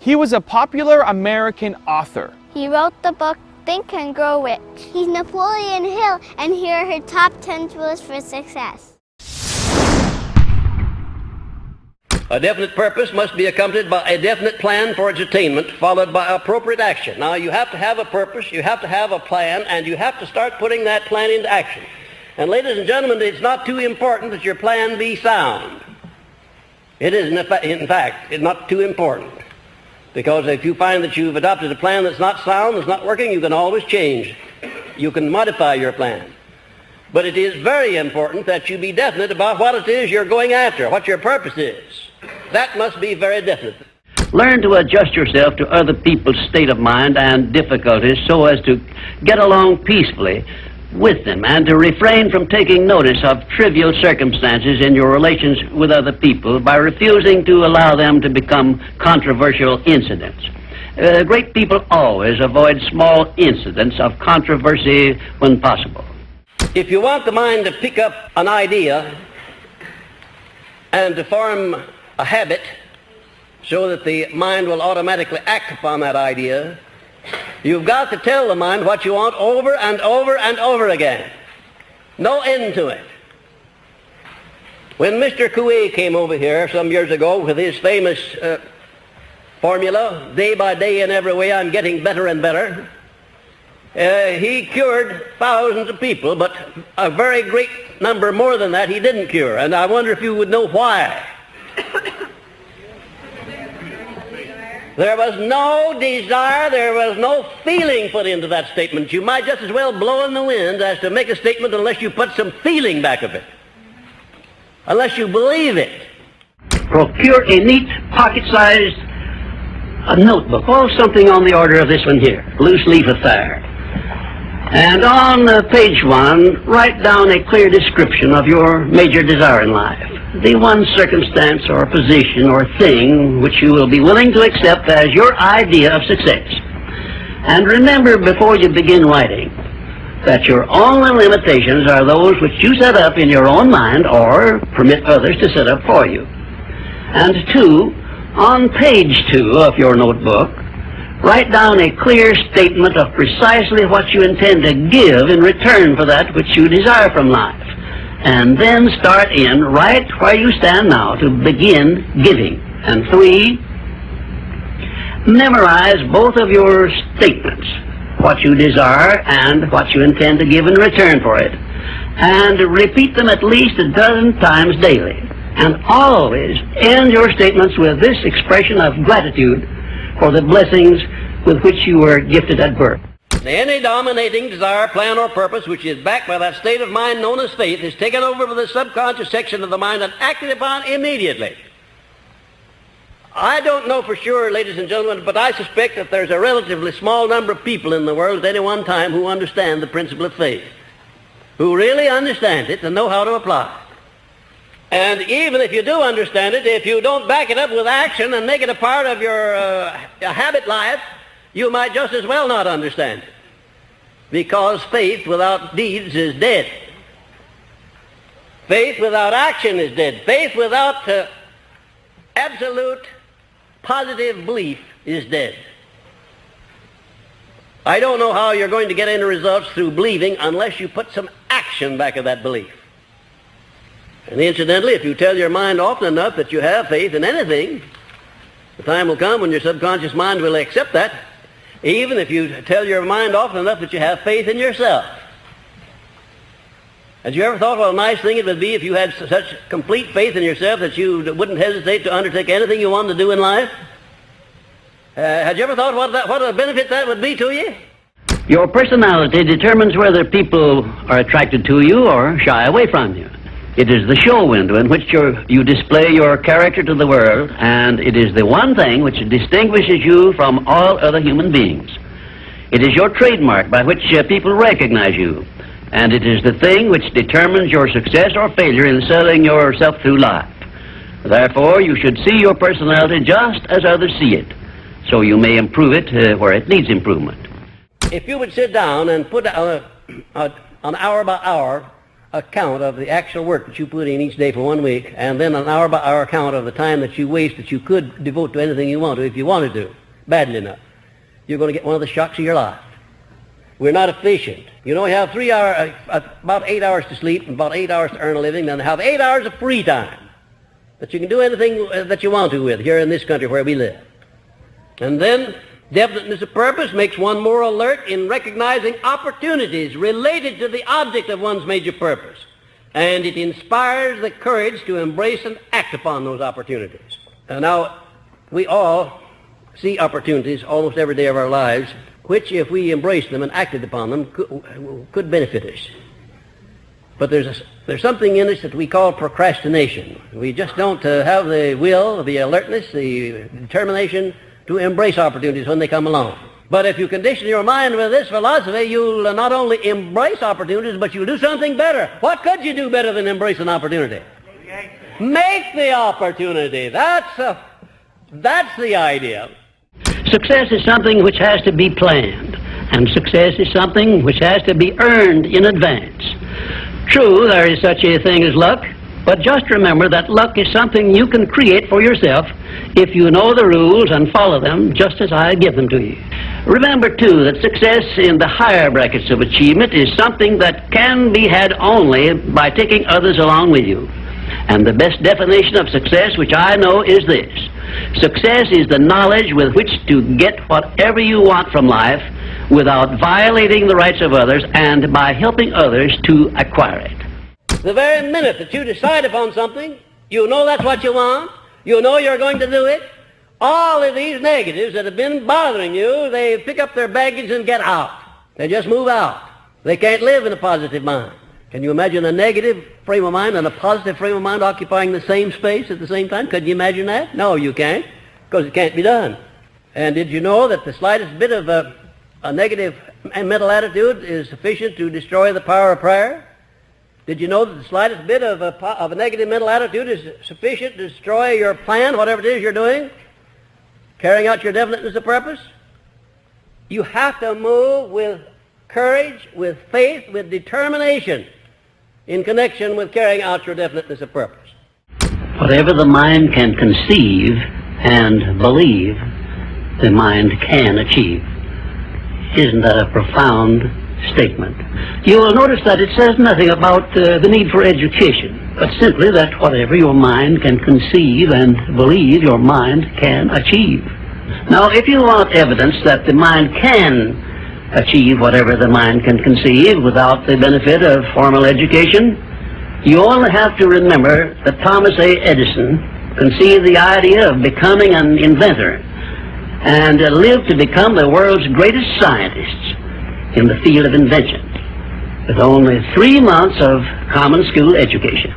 He was a popular American author. He wrote the book Think and Grow Rich. He's Napoleon Hill, and here are her top 10 tools for success. A definite purpose must be accompanied by a definite plan for its attainment, followed by appropriate action. Now, you have to have a purpose, you have to have a plan, and you have to start putting that plan into action. And ladies and gentlemen, it's not too important that your plan be sound. It is, in fact, it's not too important. Because if you find that you've adopted a plan that's not sound, that's not working, you can always change. You can modify your plan. But it is very important that you be definite about what it is you're going after, what your purpose is. That must be very definite. Learn to adjust yourself to other people's state of mind and difficulties so as to get along peacefully with them and to refrain from taking notice of trivial circumstances in your relations with other people by refusing to allow them to become controversial incidents. Great people always avoid small incidents of controversy when possible. If you want the mind to pick up an idea and to form a habit so that the mind will automatically act upon that idea, you've got to tell the mind what you want over and over and over again. No end to it. When Mr. Coué came over here some years ago with his famous formula, day by day in every way I'm getting better and better, he cured thousands of people, but a very great number more than that he didn't cure. And I wonder if you would know why. There was no desire, there was no feeling put into that statement. You might just as well blow in the wind as to make a statement unless you put some feeling back of it. Unless you believe it. Procure a neat, pocket-sized notebook, or something on the order of this one here, loose leaf affair. And on page 1, write down a clear description of your major desire in life. The one circumstance or position or thing which you will be willing to accept as your idea of success. And remember before you begin writing that your only limitations are those which you set up in your own mind or permit others to set up for you. And 2, on page 2 of your notebook, write down a clear statement of precisely what you intend to give in return for that which you desire from life. And then start in right where you stand now to begin giving. And 3, memorize both of your statements, what you desire and what you intend to give in return for it. And repeat them at least a dozen times daily. And always end your statements with this expression of gratitude for the blessings with which you were gifted at birth. Any dominating desire, plan, or purpose which is backed by that state of mind known as faith is taken over by the subconscious section of the mind and acted upon immediately. I don't know for sure, ladies and gentlemen, but I suspect that there's a relatively small number of people in the world at any one time who understand the principle of faith, who really understand it and know how to apply it. And even if you do understand it, if you don't back it up with action and make it a part of your habit life, you might just as well not understand it. Because faith without deeds is dead. Faith without action is dead. Faith without absolute positive belief is dead. I don't know how you're going to get any results through believing unless you put some action back of that belief. And incidentally, if you tell your mind often enough that you have faith in anything, the time will come when your subconscious mind will accept that, even if you tell your mind often enough that you have faith in yourself. Had you ever thought what a nice thing it would be if you had such complete faith in yourself that you wouldn't hesitate to undertake anything you wanted to do in life? Had you ever thought what a benefit that would be to you? Your personality determines whether people are attracted to you or shy away from you. It is the show window in which you display your character to the world, and it is the one thing which distinguishes you from all other human beings. It is your trademark by which people recognize you, and it is the thing which determines your success or failure in selling yourself through life. Therefore, you should see your personality just as others see it, so you may improve it where it needs improvement. If you would sit down and put an hour by hour account of the actual work that you put in each day for 1 week, and then an hour-by-hour account of the time that you waste that you could devote to anything you want to if you wanted to, badly enough, you're going to get one of the shocks of your life. We're not efficient. You know, you have about 8 hours to sleep and about 8 hours to earn a living, then have 8 hours of free time that you can do anything that you want to with here in this country where we live. And then definiteness of purpose makes one more alert in recognizing opportunities related to the object of one's major purpose. And it inspires the courage to embrace and act upon those opportunities. Now, we all see opportunities almost every day of our lives, which, if we embraced them and acted upon them, could benefit us. But there's something in us that we call procrastination. We just don't have the will, the alertness, the determination to embrace opportunities when they come along. But if you condition your mind with this philosophy, you'll not only embrace opportunities, but you'll do something better. What could you do better than embrace an opportunity? Make the opportunity. That's the idea. Success is something which has to be planned, and success is something which has to be earned in advance. True, there is such a thing as luck, but just remember that luck is something you can create for yourself if you know the rules and follow them just as I give them to you. Remember, too, that success in the higher brackets of achievement is something that can be had only by taking others along with you. And the best definition of success, which I know, is this. Success is the knowledge with which to get whatever you want from life without violating the rights of others and by helping others to acquire it. The very minute that you decide upon something, you know that's what you want, you know you're going to do it, all of these negatives that have been bothering you, they pick up their baggage and get out. They just move out. They can't live in a positive mind. Can you imagine a negative frame of mind and a positive frame of mind occupying the same space at the same time? Could you imagine that? No, you can't, because it can't be done. And did you know that the slightest bit of a negative mental attitude is sufficient to destroy the power of prayer? Did you know that the slightest bit of a negative mental attitude is sufficient to destroy your plan, whatever it is you're doing, carrying out your definiteness of purpose? You have to move with courage, with faith, with determination in connection with carrying out your definiteness of purpose. Whatever the mind can conceive and believe, the mind can achieve. Isn't that a profound statement? You will notice that it says nothing about the need for education, but simply that whatever your mind can conceive and believe, your mind can achieve. Now, if you want evidence that the mind can achieve whatever the mind can conceive without the benefit of formal education, you only have to remember that Thomas A. Edison conceived the idea of becoming an inventor and lived to become the world's greatest scientist in the field of invention with only 3 months of common school education.